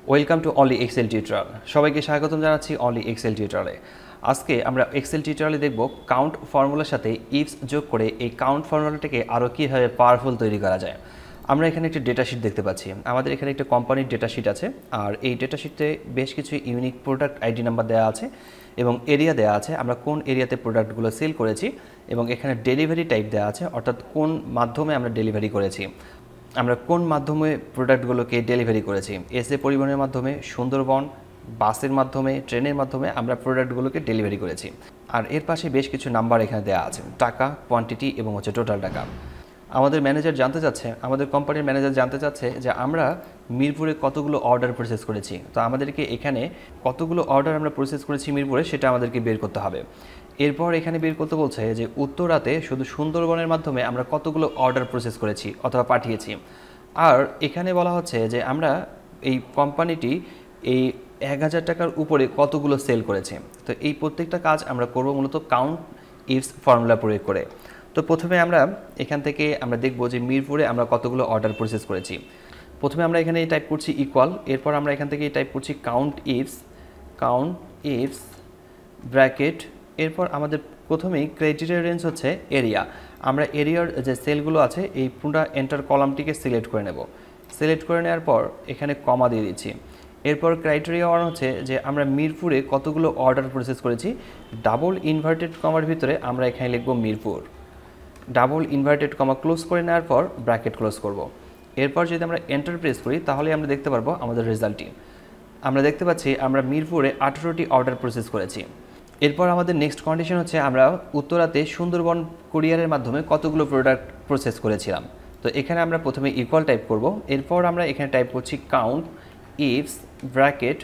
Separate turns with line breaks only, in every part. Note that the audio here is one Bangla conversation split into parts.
Welcome to only Excel tutorial. সবাইকে স্বাগতম জানাচ্ছি অনলি এক্সেল টিউটোরিয়ালে। আজকে আমরা এক্সেল টিউটোরিয়ালে দেখব কাউন্ট ফর্মুলার সাথে ইফস যোগ করে এই কাউন্ট ফর্মুলাটাকে আরও কীভাবে পাওয়ারফুল তৈরি করা যায়। আমরা এখানে একটি ডেটা শিট দেখতে পাচ্ছি। আমাদের এখানে একটা কোম্পানির ডেটা শিট আছে, আর এই ডেটা শিটে বেশ কিছু ইউনিক প্রোডাক্ট আইডি নাম্বার দেওয়া আছে এবং এরিয়া দেওয়া আছে, আমরা কোন এরিয়াতে প্রোডাক্টগুলো সেল করেছি, এবং এখানে ডেলিভারি টাইপ দেওয়া আছে, অর্থাৎ কোন মাধ্যমে আমরা ডেলিভারি করেছি, আমরা কোন মাধ্যমে প্রোডাক্টগুলোকে ডেলিভারি করেছি। এসএ পরিবহনের মাধ্যমে, সুন্দরবন, বাসের মাধ্যমে, ট্রেনের মাধ্যমে আমরা প্রোডাক্টগুলোকে ডেলিভারি করেছি। আর এর পাশে বেশ কিছু নাম্বার এখানে দেওয়া আছে, টাকা, কোয়ান্টিটি এবং টোটাল টাকা। আমাদের ম্যানেজার জানতে চাচ্ছে, আমাদের কোম্পানির ম্যানেজার জানতে চাচ্ছে যে আমরা মিরপুরে কতগুলো অর্ডার প্রসেস করেছি। তো আমাদেরকে এখানে কতগুলো অর্ডার আমরা প্রসেস করেছি মিরপুরে সেটা আমাদেরকে বের করতে হবে। এরপর এখানে বের করতে বলছে যে উত্তরাতে শুধু সুন্দরবনের মাধ্যমে আমরা কতগুলো অর্ডার প্রসেস করেছি অথবা পাঠিয়েছি। আর এখানে বলা হচ্ছে যে আমরা এই কোম্পানিটি এই 1000 টাকার উপরে কতগুলো সেল করেছে। তো এই প্রত্যেকটা কাজ আমরা করব মূলত কাউন্ট ইফস ফর্মুলা প্রয়োগ করে। তো প্রথমে আমরা এখান থেকে আমরা দেখব যে মিরপুরে আমরা কতগুলো অর্ডার প্রসেস করেছি। প্রথমে আমরা এখানে টাইপ করছি ইকুয়াল, এরপর আমরা এখান থেকে টাইপ করছি কাউন্ট ইফস ব্র্যাকেট। এরপর আমাদের প্রথমেই ক্রাইটেরিয়া রেঞ্জ হচ্ছে এরিয়া। আমরা এরিয়ার যে সেলগুলো আছে এই পুরো এন্টার কলামটিকে সিলেক্ট করে নেব। সিলেক্ট করে নেওয়ার পর এখানে কমা দিয়ে দিচ্ছি। এরপর ক্রাইটেরিয়া ওয়ান হচ্ছে যে আমরা মিরপুরে কতগুলো অর্ডার প্রসেস করেছি। ডাবল ইনভার্টেড কমার ভিতরে আমরা এখানে লিখব Mirpur, double inverted comma close করে নেওয়ার পর ব্র্যাকেট ক্লোজ করব। এরপর যদি আমরা এন্টার প্রেস করি তাহলে আমরা দেখতে পারবো আমাদের রেজাল্টটি। আমরা দেখতে পাচ্ছি আমরা মিরপুরে 18টি অর্ডার প্রসেস করেছি। এরপর আমাদের নেক্সট কন্ডিশন হচ্ছে আমরা উত্তরাতে সুন্দরবন কুরিয়ারের মাধ্যমে কতগুলো প্রোডাক্ট প্রসেস করেছিলাম। তো এখানে আমরা প্রথমে ইকুয়াল টাইপ করব, এরপর আমরা এখানে টাইপ করছি কাউন্ট ইফস ব্র্যাকেট।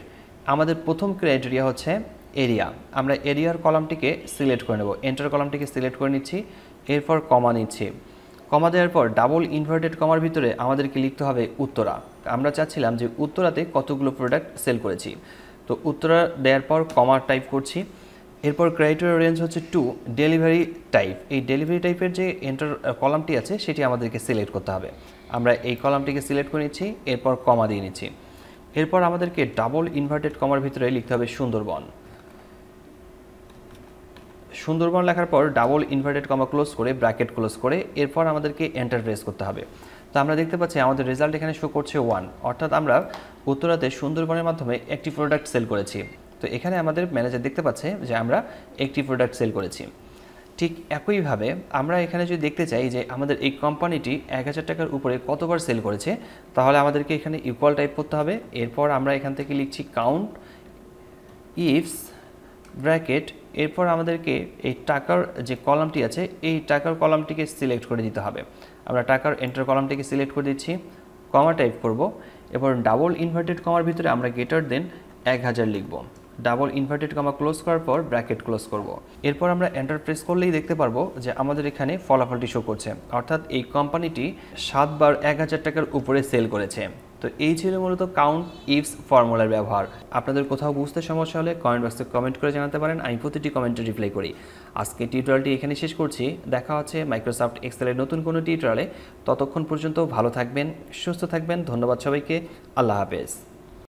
আমাদের প্রথম ক্রাইটেরিয়া হচ্ছে এরিয়া। আমরা এরিয়ার কলামটিকে সিলেক্ট করে নেব, এন্টার কলামটিকে সিলেক্ট করে নিচ্ছি, এরপর কমা নিচ্ছি। কমা দেওয়ার পর ডাবল ইনভার্টেড কমার ভিতরে আমাদেরকে লিখতে হবে উত্তরা। আমরা চাচ্ছিলাম যে উত্তরাতে কতগুলো প্রোডাক্ট সেল করেছি। তো উত্তরা দেওয়ার পর কমা টাইপ করছি। এরপর ক্রাইটেরিয়া রেঞ্জ হচ্ছে 2, ডেলিভারি টাইপ। এই ডেলিভারি টাইপের যে এন্টার কলামটি আছে সেটি আমাদেরকে সিলেক্ট করতে হবে। আমরা এই কলামটিকে সিলেক্ট করে নিচ্ছি, এরপর কমা দিয়ে নিচ্ছি। এরপর আমাদেরকে ডাবল ইনভার্টেড কমার ভিতরে লিখতে হবে সুন্দরবন। সুন্দরবন লেখার পর ডাবল ইনভার্টেড কমা ক্লোজ করে ব্র্যাকেট ক্লোজ করে এরপর আমাদেরকে এন্টার প্রেস করতে হবে। তো আমরা দেখতে পাচ্ছি আমাদের রেজাল্ট এখানে শো করছে 1, অর্থাৎ আমরা উত্তরাতে সুন্দরবনের মাধ্যমে একটি প্রোডাক্ট সেল করেছি। তো এখানে আমাদের ম্যানেজার দেখতে পাচ্ছে যে আমরা একটি প্রোডাক্ট সেল করেছি। ঠিক একইভাবে আমরা এখানে যদি দেখতে চাই যে আমাদের এই কোম্পানিটি 1000 টাকার উপরে কতবার সেল করেছে, তাহলে আমাদেরকে এখানে ইকুয়াল টাইপ করতে হবে। এরপর আমরা এখান থেকে লিখছি কাউন্ট ইফস ব্র্যাকেট। এরপর আমাদেরকে এই টাকার যে কলামটি আছে এই টাকার কলামটিকে সিলেক্ট করে দিতে হবে। আমরা টাকার এন্টার কলামটিকে সিলেক্ট করে দিচ্ছি, কমা টাইপ করব। এরপর ডাবল ইনভার্টেড কমার ভিতরে আমরা গ্রেটার দেন 1000 লিখব, ডাবল ইনভার্টেড কমা ক্লোজ করার পর ব্র্যাকেট ক্লোজ করব। এরপর আমরা এন্টার প্রেস করলেই দেখতে পারবো যে আমাদের এখানে ফলাফলটি শো করছে, অর্থাৎ এই কোম্পানিটি 7 বার 1000 টাকার উপরে সেল করেছে। তো এই ছিল মূলত কাউন্ট ইফস ফর্মুলার ব্যবহার। আপনাদের কোথাও বুঝতে সমস্যা হলে কমেন্ট বক্সে কমেন্ট করে জানাতে পারেন, আমি প্রতিটি কমেন্টে রিপ্লাই করি। আজকে টিউটোরিয়ালটি এখানে শেষ করছি। দেখা হচ্ছে মাইক্রোসফট এক্সেলের নতুন কোনো টিউটোরিয়ালে। ততক্ষণ পর্যন্ত ভালো থাকবেন, সুস্থ থাকবেন। ধন্যবাদ সবাইকে। আল্লাহ হাফেজ।